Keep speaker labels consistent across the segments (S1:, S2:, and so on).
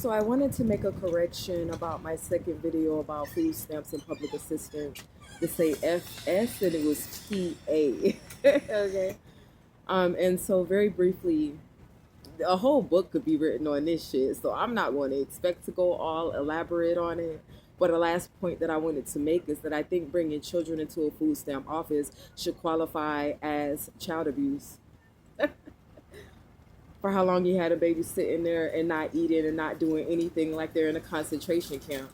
S1: So I wanted to make a correction about my second video about food stamps and public assistance to say FS and it was PA. Okay. And so very briefly, a whole book could be written on this shit. So I'm not going to expect to go all elaborate on it. But the last point that I wanted to make is that I think bringing children into a food stamp office should qualify as child abuse. For how long you had a baby sitting there and not eating and not doing anything like they're in a concentration camp.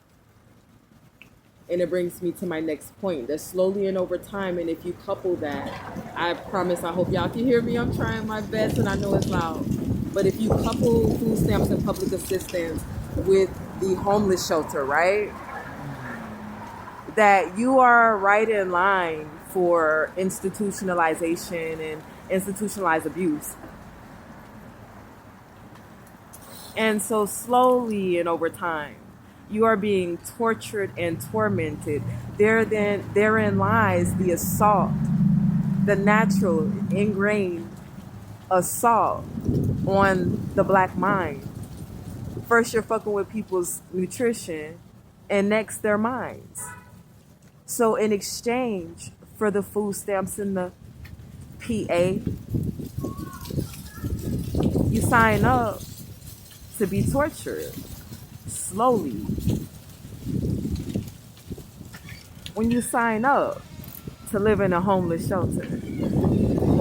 S1: And it brings me to my next point that slowly and over time, and if you couple that, I promise, I hope y'all can hear me. I'm trying my best and I know it's loud. But if you couple food stamps and public assistance with the homeless shelter, right? That you are right in line for institutionalization and institutionalized abuse. And so slowly and over time, you are being tortured and tormented. Therein lies the assault, the natural, ingrained assault on the black mind. First, you're fucking with people's nutrition, and next, their minds. So, in exchange for the food stamps and the PA, you sign up to be tortured slowly. When you sign up to live in a homeless shelter,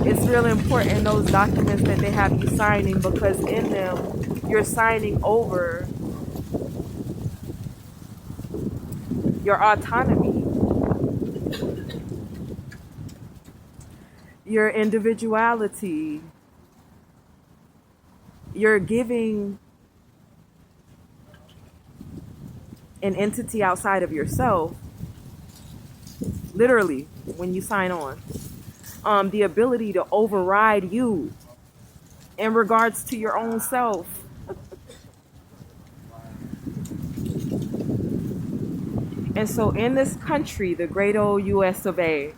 S1: it's really important those documents that they have you signing, because in them you're signing over your autonomy, your individuality. You're giving an entity outside of yourself, literally, when you sign on, the ability to override you in regards to your own self. And so in this country, the great old US of A,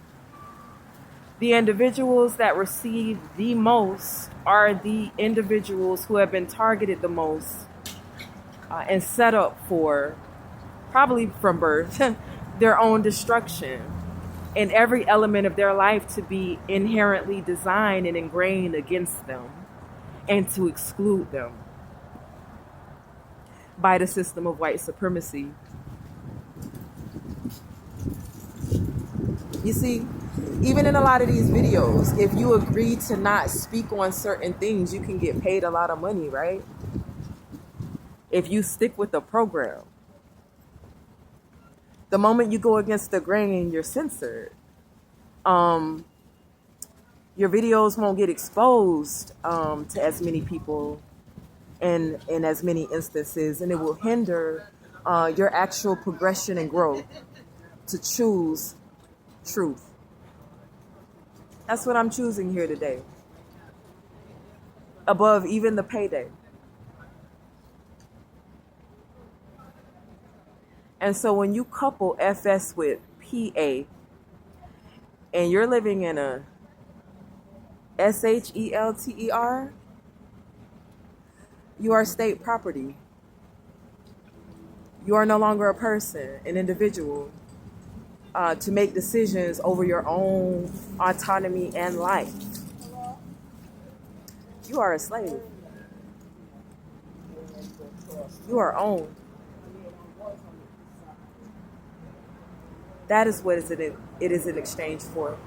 S1: the individuals that receive the most are the individuals who have been targeted the most and set up for, probably from birth, their own destruction, and every element of their life to be inherently designed and ingrained against them and to exclude them by the system of white supremacy. You see, even in a lot of these videos, if you agree to not speak on certain things, you can get paid a lot of money, right? If you stick with the program. The moment you go against the grain, you're censored. Your videos won't get exposed to as many people in as many instances, and it will hinder your actual progression and growth to choose truth. That's what I'm choosing here today, above even the payday. And so when you couple FS with PA, and you're living in a SHELTER, you are state property. You are no longer a person, an individual, to make decisions over your own autonomy and life. You are a slave. You are owned. That is what it is in exchange for.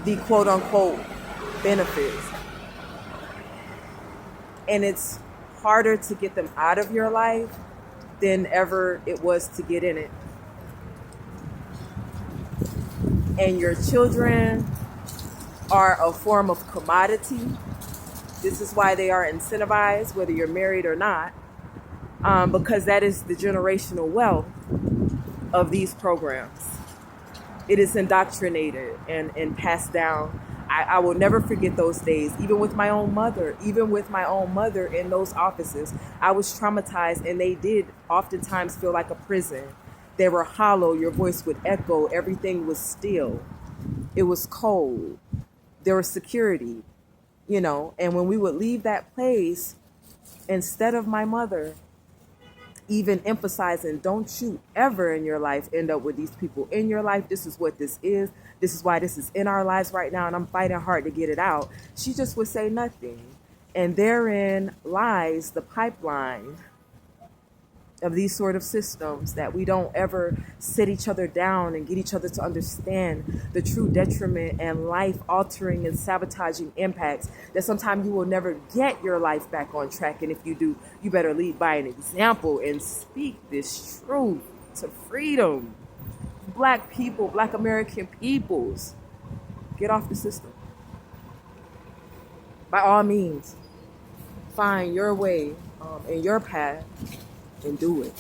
S1: The quote unquote benefits. And it's harder to get them out of your life than ever it was to get in it. And your children are a form of commodity. This is why they are incentivized, whether you're married or not, because that is the generational wealth of these programs. It is indoctrinated and passed down. I will never forget those days, even with my own mother in those offices. I was traumatized, and they did oftentimes feel like a prison. They were hollow, your voice would echo, everything was still. It was cold. There was security, and when we would leave that place instead of my mother even emphasizing, don't you ever in your life end up with these people in your life. This is what this is. This is why this is in our lives right now, and I'm fighting hard to get it out. She just would say nothing. And therein lies the pipeline of these sort of systems, that we don't ever sit each other down and get each other to understand the true detriment and life altering and sabotaging impacts, that sometimes you will never get your life back on track. And if you do, you better lead by an example and speak this truth to freedom. Black people, Black American peoples, get off the system. By all means, find your way and your path and do it.